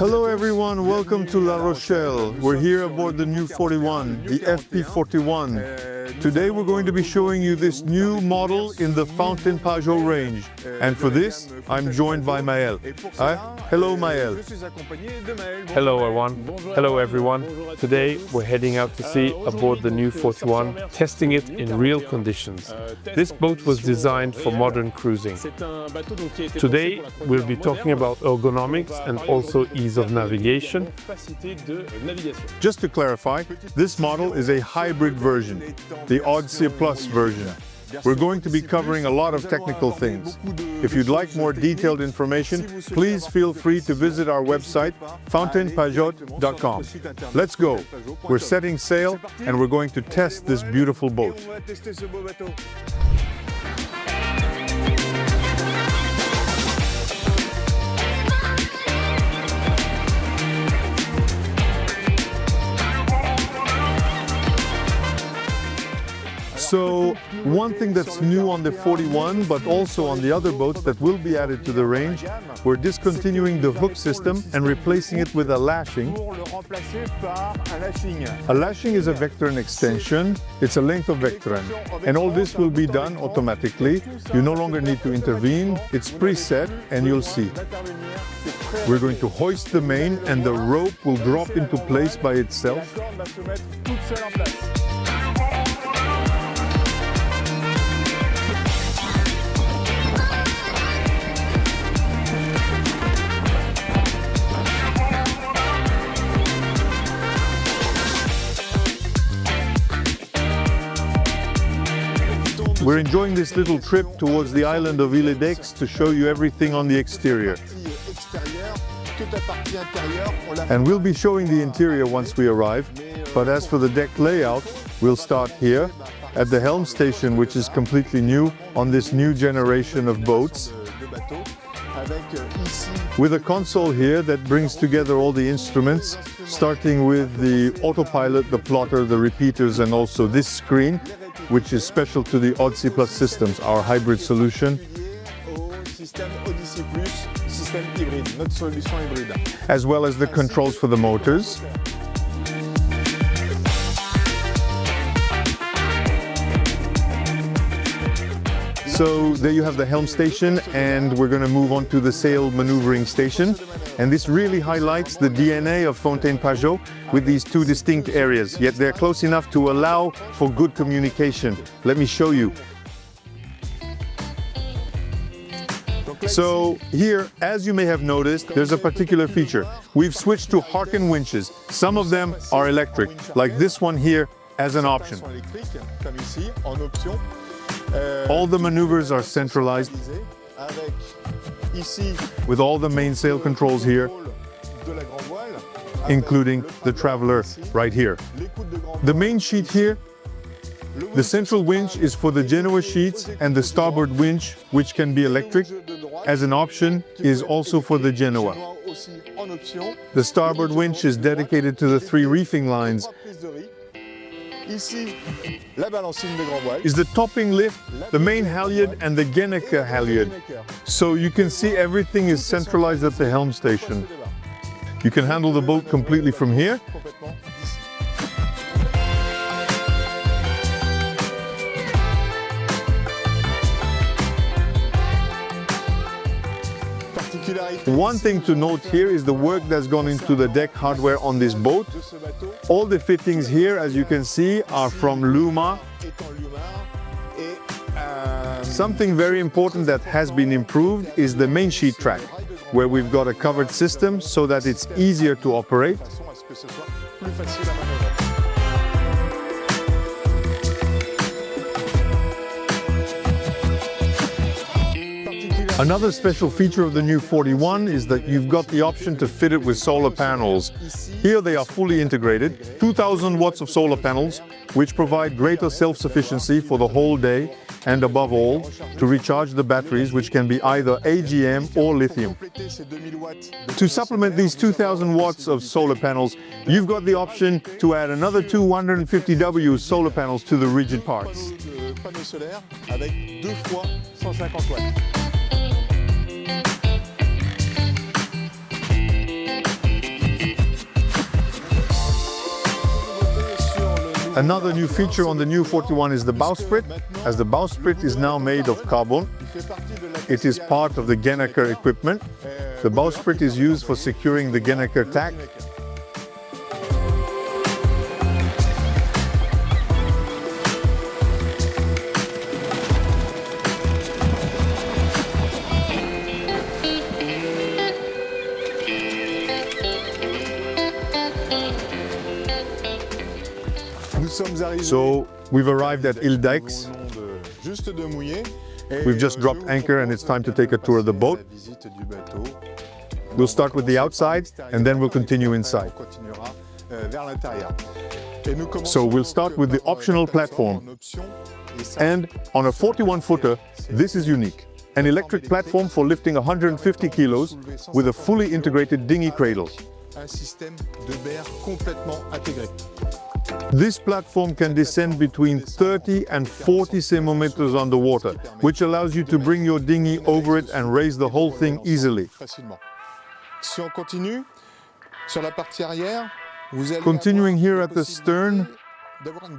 Hello everyone, welcome to La Rochelle. We're here aboard the new 41, the FP41. Today we're going to be showing you this new model in the Fountaine Pajot range. And for this, I'm joined by Maël. Hello Maël. Hello Erwan. Hello everyone. Today we're heading out to sea aboard the new 41, testing it in real conditions. This boat was designed for modern cruising. Today we'll be talking about ergonomics and also ease of navigation. Just to clarify, this model is a hybrid version, the ODSea Plus version. We're going to be covering a lot of technical things. If you'd like more detailed information, please feel free to visit our website, fountainepajot.com. Let's go. We're setting sail and we're going to test this beautiful boat. So, one thing that's new on the 41, but also on the other boats that will be added to the range, we're discontinuing the hook system and replacing it with a lashing. A lashing is a vectron extension. It's a length of vectron. And all this will be done automatically. You no longer need to intervene. It's preset and you'll see. We're going to hoist the main and the rope will drop into place by itself. We're enjoying this little trip towards the island of Vuillefroy to show you everything on the exterior. And we'll be showing the interior once we arrive, but as for the deck layout, we'll start here at the helm station, which is completely new on this new generation of boats. With a console here that brings together all the instruments, starting with the autopilot, the plotter, the repeaters, and also this screen, which is special to the ODSea Plus systems, our hybrid solution. As well as the controls for the motors. So there you have the helm station, and we're going to move on to the sail maneuvering station. And this really highlights the DNA of Fountaine Pajot with these two distinct areas, yet they're close enough to allow for good communication. Let me show you. So here, as you may have noticed, there's a particular feature. We've switched to Harken winches. Some of them are electric, like this one here as an option. All the maneuvers are centralized, with all the mainsail controls here, including the traveler right here. The main sheet here, the central winch is for the Genoa sheets, and the starboard winch, which can be electric, as an option, is also for the Genoa. The starboard winch is dedicated to the 3 reefing lines. Is the topping lift, the main halyard and the Geneke halyard. So you can see everything is centralized at the helm station. You can handle the boat completely from here. One thing to note here is the work that's gone into the deck hardware on this boat. All the fittings here, as you can see, are from Luma. Something very important that has been improved is the main sheet track, where we've got a covered system so that it's easier to operate. Another special feature of the new 41 is that you've got the option to fit it with solar panels. Here they are fully integrated, 2000 watts of solar panels, which provide greater self-sufficiency for the whole day, and above all, to recharge the batteries, which can be either AGM or lithium. To supplement these 2000 watts of solar panels, you've got the option to add another 250W solar panels to the rigid parts. Another new feature on the new 41 is the bowsprit. As the bowsprit is now made of carbon, it is part of the Gennaker equipment. The bowsprit is used for securing the Gennaker tack. So we've arrived at Île d'Aix. We've just dropped anchor and it's time to take a tour of the boat. We'll start with the outside and then we'll continue inside. So we'll start with the optional platform. And on a 41-footer, this is unique. An electric platform for lifting 150 kilos with a fully integrated dinghy cradle. This platform can descend between 30 and 40 centimeters underwater, which allows you to bring your dinghy over it and raise the whole thing easily. Continuing here at the stern,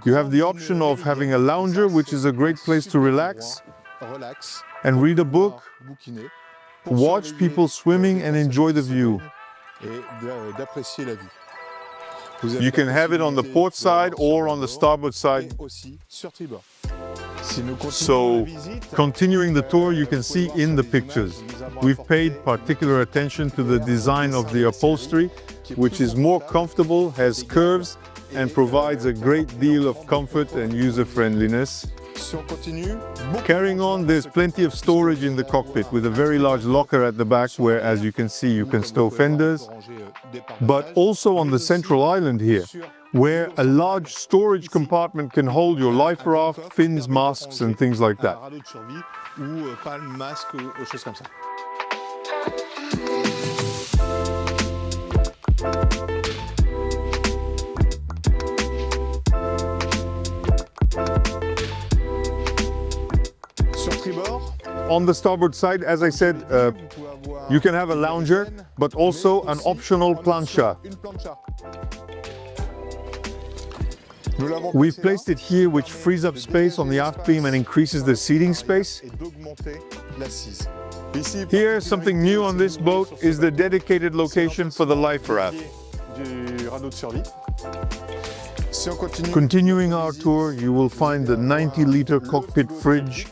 you have the option of having a lounger, which is a great place to relax and read a book, watch people swimming and enjoy the view. You can have it on the port side or on the starboard side. So, continuing the tour, you can see in the pictures, we've paid particular attention to the design of the upholstery, which is more comfortable, has curves, and provides a great deal of comfort and user-friendliness. Carrying on, there's plenty of storage in the cockpit with a very large locker at the back where, as you can see, you can stow fenders, but also on the central island here, where a large storage compartment can hold your life raft, fins, masks and things like that. On the starboard side, as I said, you can have a lounger, but also an optional plancha. We've placed it here, which frees up space on the aft beam and increases the seating space. Here, something new on this boat is the dedicated location for the life raft. Continuing our tour, you will find the 90-liter cockpit fridge.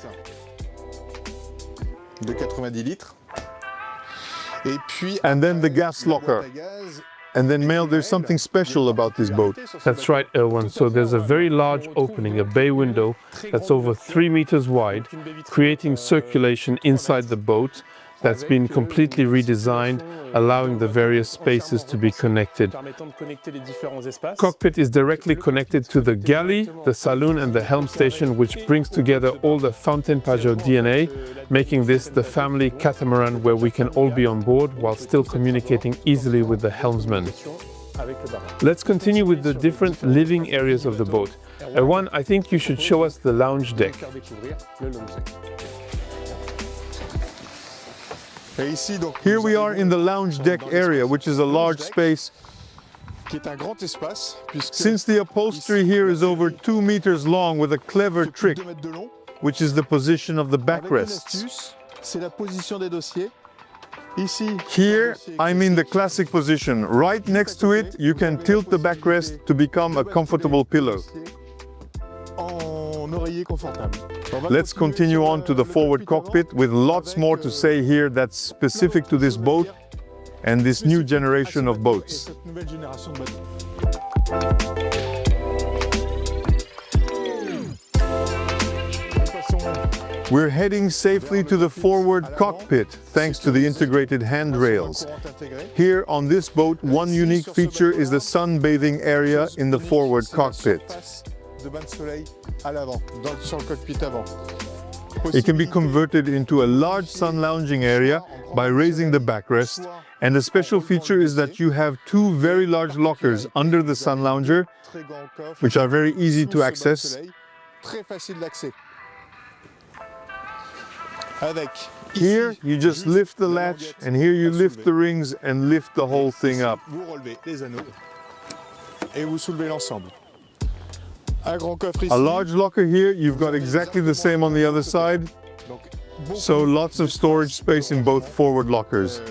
And then the gas locker. And then, Maël, there's something special about this boat. That's right, Erwan. So there's a very large opening, a bay window that's over 3 meters wide, creating circulation inside the boat that's been completely redesigned, allowing the various spaces to be connected. Cockpit is directly connected to the galley, the saloon and the helm station, which brings together all the Fountaine Pajot DNA, making this the family catamaran where we can all be on board while still communicating easily with the helmsman. Let's continue with the different living areas of the boat. Erwan, I think you should show us the lounge deck. Here we are in the lounge deck area, which is a large space. Since the upholstery here is over 2 meters long with a clever trick, which is the position of the backrests. Here, I'm in the classic position. Right next to it, you can tilt the backrest to become a comfortable pillow. Let's continue on to the forward cockpit with lots more to say here that's specific to this boat and this new generation of boats. We're heading safely to the forward cockpit thanks to the integrated handrails. Here on this boat, one unique feature is the sunbathing area in the forward cockpit. It can be converted into a large sun lounging area by raising the backrest, and a special feature is that you have 2 very large lockers under the sun lounger, which are very easy to access. Here you just lift the latch, and here you lift the rings and lift the whole thing up. A large locker here, you've got exactly the same on the other side. So lots of storage space in both forward lockers.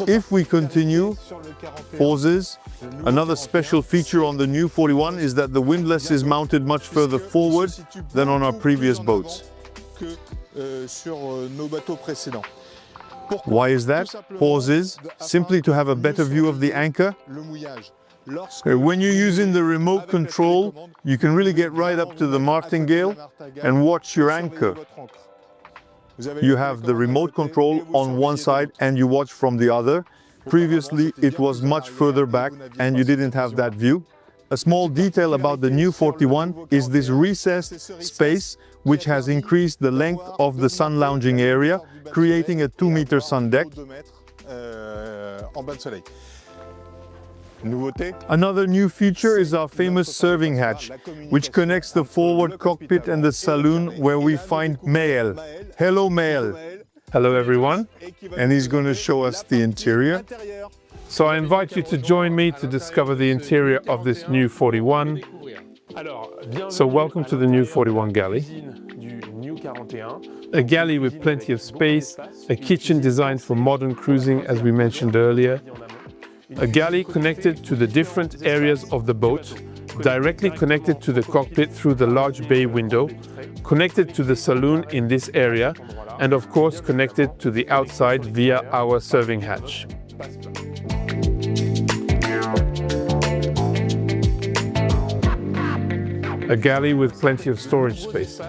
If we continue, pauses, another special feature on the new 41 is that the windlass is mounted much further forward than on our previous boats. Why is that? Pauses, simply to have a better view of the anchor. When you're using the remote control, you can really get right up to the martingale and watch your anchor. You have the remote control on one side and you watch from the other. Previously, it was much further back and you didn't have that view. A small detail about the new 41 is this recessed space, which has increased the length of the sun lounging area, creating a 2-meter sun deck. Another new feature is our famous serving hatch, which connects the forward cockpit and the saloon, where we find Maël. Hello, Maël. Hello everyone. And he's going to show us the interior. So I invite you to join me to discover the interior of this new 41. So welcome to the new 41 galley. A galley with plenty of space, a kitchen designed for modern cruising as we mentioned earlier, a galley connected to the different areas of the boat, directly connected to the cockpit through the large bay window, connected to the saloon in this area, and of course connected to the outside via our serving hatch. A galley with plenty of storage space.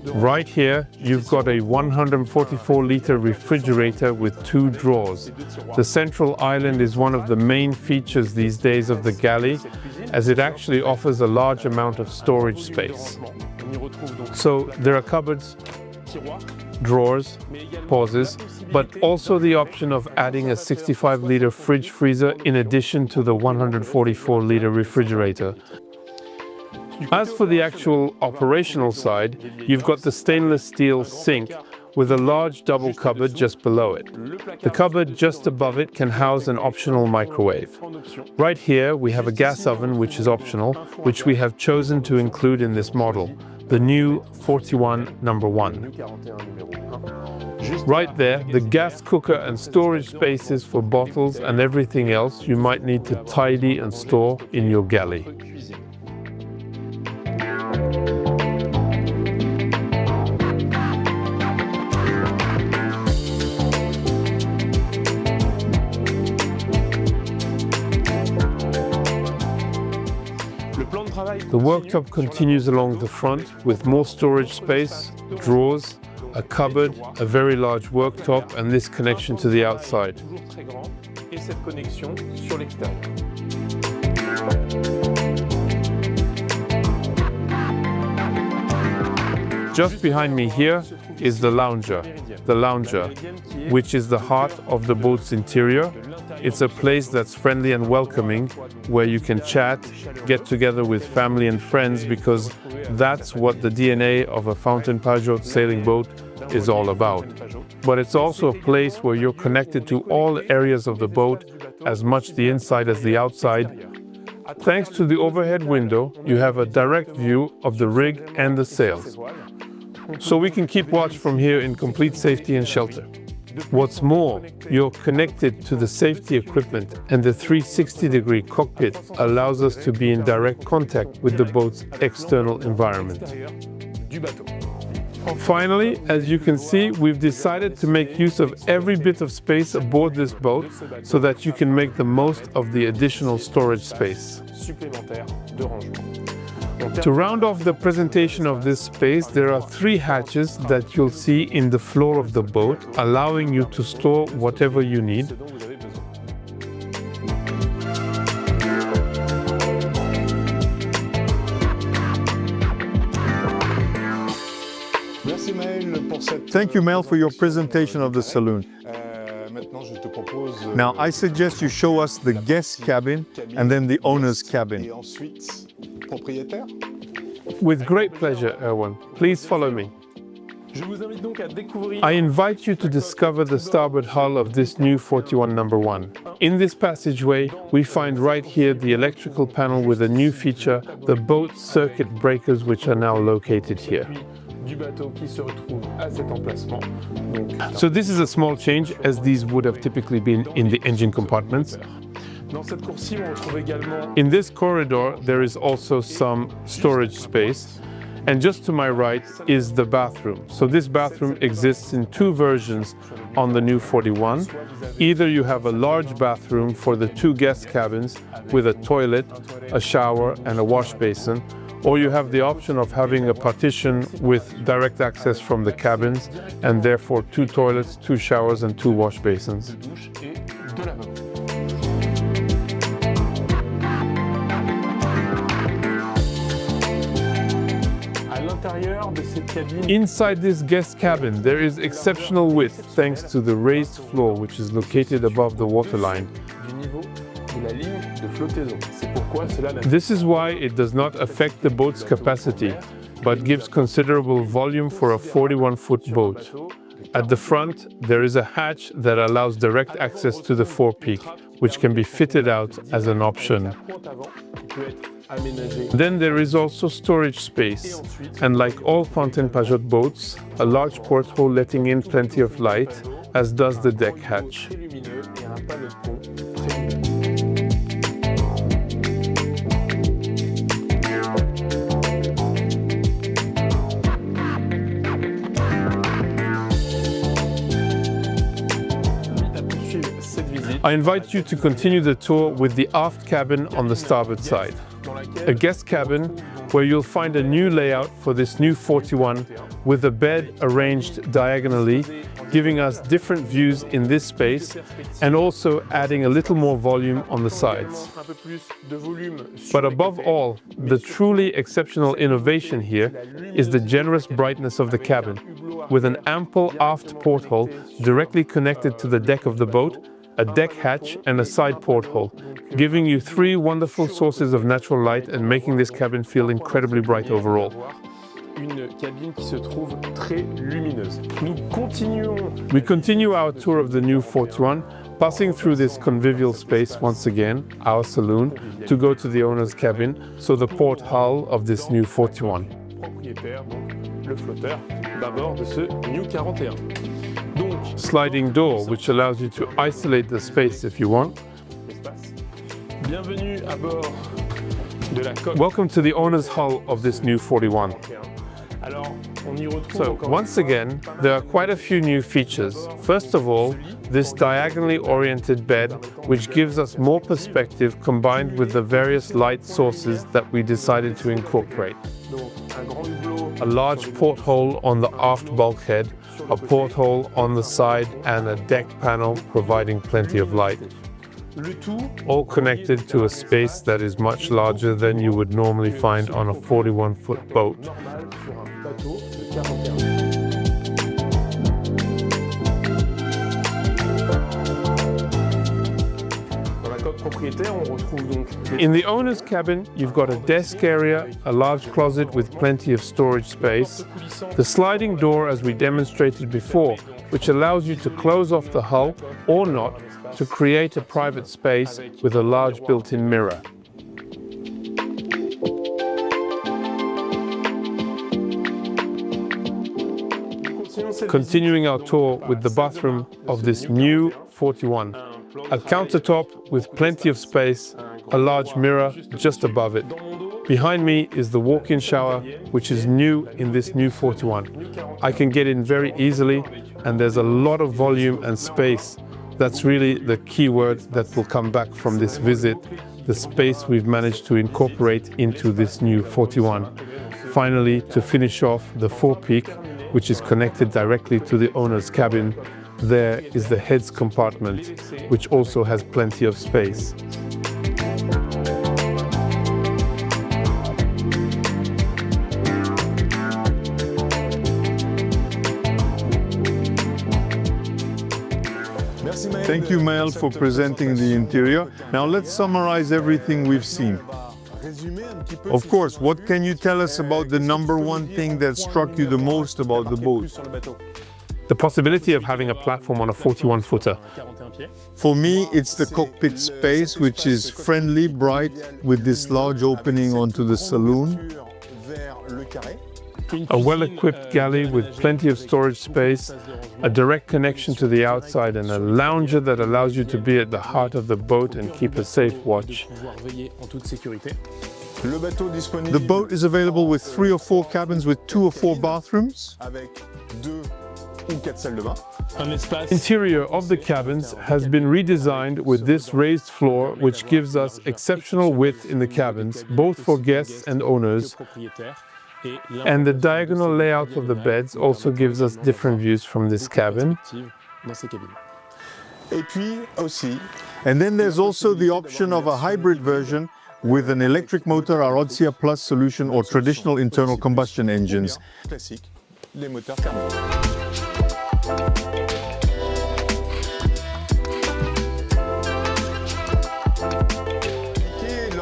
Right here, you've got a 144-liter refrigerator with 2 drawers. The central island is one of the main features these days of the galley, as it actually offers a large amount of storage space. So there are cupboards, drawers, pauses, but also the option of adding a 65-liter fridge freezer in addition to the 144-liter refrigerator. As for the actual operational side, you've got the stainless steel sink with a large double cupboard just below it. The cupboard just above it can house an optional microwave. Right here we have a gas oven, which is optional, which we have chosen to include in this model, the new 41 number 1. Right there, the gas cooker and storage spaces for bottles and everything else you might need to tidy and store in your galley. The worktop continues along the front with more storage space, drawers, a cupboard, a very large worktop, and this connection to the outside. Just behind me here is the lounger, which is the heart of the boat's interior. It's a place that's friendly and welcoming, where you can chat, get together with family and friends, because that's what the DNA of a Fountaine Pajot sailing boat is all about. But it's also a place where you're connected to all areas of the boat, as much the inside as the outside. Thanks to the overhead window, you have a direct view of the rig and the sails. So we can keep watch from here in complete safety and shelter. What's more, you're connected to the safety equipment, and the 360-degree cockpit allows us to be in direct contact with the boat's external environment. Finally, as you can see, we've decided to make use of every bit of space aboard this boat so that you can make the most of the additional storage space. To round off the presentation of this space, there are 3 hatches that you'll see in the floor of the boat, allowing you to store whatever you need. Thank you, Maël, for your presentation of the saloon. Now, I suggest you show us the guest cabin and then the owner's cabin. With great pleasure, Erwan. Please follow me. I invite you to discover the starboard hull of this new 41 number 1. In this passageway, we find right here the electrical panel with a new feature, the boat circuit breakers, which are now located here. So this is a small change, as these would have typically been in the engine compartments. In this corridor, there is also some storage space. And just to my right is the bathroom. So this bathroom exists in two versions on the new 41. Either you have a large bathroom for the two guest cabins with a toilet, a shower and a wash basin, or you have the option of having a partition with direct access from the cabins and therefore two toilets, two showers and two wash basins. Inside this guest cabin, there is exceptional width thanks to the raised floor, which is located above the waterline. This is why it does not affect the boat's capacity, but gives considerable volume for a 41-foot boat. At the front, there is a hatch that allows direct access to the forepeak, which can be fitted out as an option. Then there is also storage space, and like all Fountaine Pajot boats, a large porthole letting in plenty of light, as does the deck hatch. I invite you to continue the tour with the aft cabin on the starboard side. A guest cabin where you'll find a new layout for this new 41 with a bed arranged diagonally, giving us different views in this space and also adding a little more volume on the sides. But above all, the truly exceptional innovation here is the generous brightness of the cabin, with an ample aft porthole directly connected to the deck of the boat, a deck hatch and a side porthole, giving you three wonderful sources of natural light and making this cabin feel incredibly bright overall. We continue our tour of the new 41, passing through this convivial space once again, our saloon, to go to the owner's cabin, so the port hull of this new 41. Sliding door, which allows you to isolate the space if you want. Welcome to the owner's hull of this new 41. So, once again, there are quite a few new features. First of all, this diagonally oriented bed, which gives us more perspective combined with the various light sources that we decided to incorporate. A large porthole on the aft bulkhead, a porthole on the side and a deck panel providing plenty of light. All connected to a space that is much larger than you would normally find on a 41-foot boat. In the owner's cabin, you've got a desk area, a large closet with plenty of storage space, the sliding door as we demonstrated before, which allows you to close off the hull or not to create a private space with a large built-in mirror. Continuing our tour with the bathroom of this new 41. A countertop with plenty of space, a large mirror just above it. Behind me is the walk-in shower, which is new in this new 41. I can get in very easily, and there's a lot of volume and space. That's really the key word that will come back from this visit, the space we've managed to incorporate into this new 41. Finally, to finish off, the forepeak, which is connected directly to the owner's cabin. There is the heads compartment, which also has plenty of space. Thank you, Maël, for presenting the interior. Now let's summarize everything we've seen. Of course, what can you tell us about the number one thing that struck you the most about the boat? The possibility of having a platform on a 41-footer. For me, it's the cockpit space, which is friendly, bright, with this large opening onto the saloon. A well-equipped galley with plenty of storage space, a direct connection to the outside, and a lounger that allows you to be at the heart of the boat and keep a safe watch. The boat is available with 3 or 4 cabins with 2 or 4 bathrooms. Interior of the cabins has been redesigned with this raised floor, which gives us exceptional width in the cabins, both for guests and owners. And the diagonal layout of the beds also gives us different views from this cabin. And then there's also the option of a hybrid version with an electric motor, our ODSea Plus solution, or traditional internal combustion engines.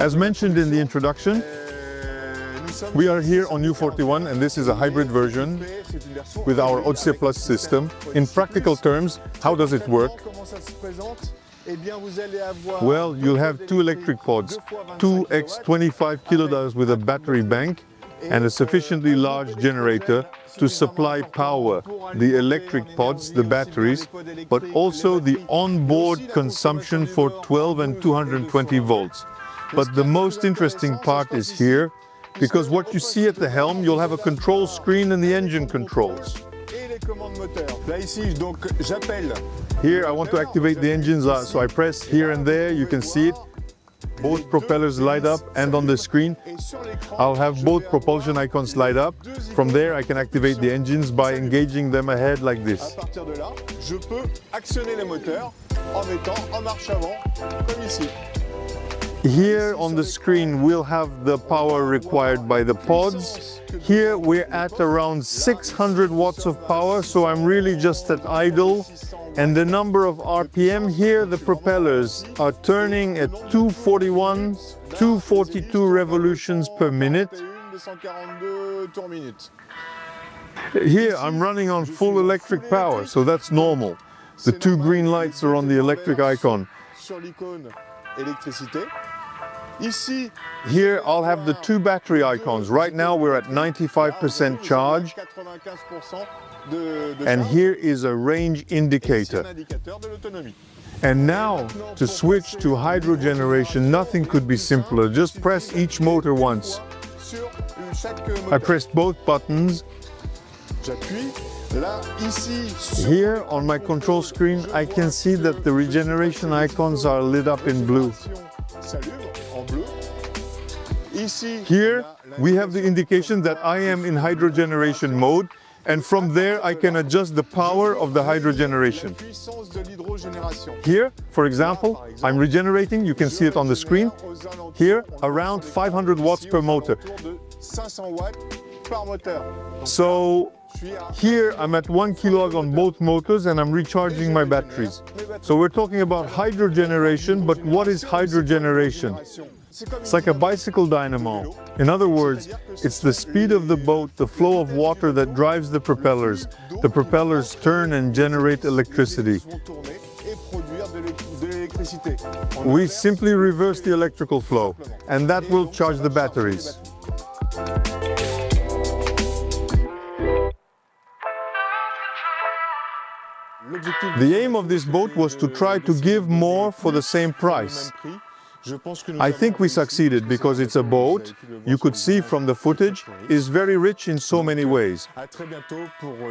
As mentioned in the introduction, we are here on U41, and this is a hybrid version with our ODSea Plus system. In practical terms, how does it work? Well, you'll have 2 electric pods, 2 x 25 kWh with a battery bank and a sufficiently large generator to supply power, the electric pods, the batteries, but also the onboard consumption for 12 and 220 volts. But the most interesting part is here, because what you see at the helm, you'll have a control screen and the engine controls. Here I want to activate the engines, so I press here and there, you can see it. Both propellers light up, and on the screen I'll have both propulsion icons light up. From there I can activate the engines by engaging them ahead like this. Here on the screen we'll have the power required by the pods. Here we're at around 600 watts of power, so I'm really just at idle. And the number of RPM here, the propellers are turning at 241, 242 revolutions per minute. Here I'm running on full electric power, so that's normal. The 2 green lights are on the electric icon. Here I'll have the 2 battery icons. Right now we're at 95% charge. And here is a range indicator. And now, to switch to hydro generation, nothing could be simpler. Just press each motor once. I pressed both buttons. Here on my control screen, I can see that the regeneration icons are lit up in blue. Here we have the indication that I am in hydrogeneration mode, and from there I can adjust the power of the hydrogeneration. Here, for example, I'm regenerating, you can see it on the screen. Here, around 500 watts per motor. So here I'm at 1 kW on both motors and I'm recharging my batteries. So we're talking about hydrogeneration, but what is hydrogeneration? It's like a bicycle dynamo. In other words, it's the speed of the boat, the flow of water that drives the propellers. The propellers turn and generate electricity. We simply reverse the electrical flow, and that will charge the batteries. The aim of this boat was to try to give more for the same price. I think we succeeded because it's a boat, you could see from the footage, is very rich in so many ways.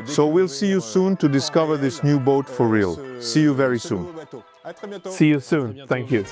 So we'll see you soon to discover this new boat for real. See you very soon. See you soon. Thank you.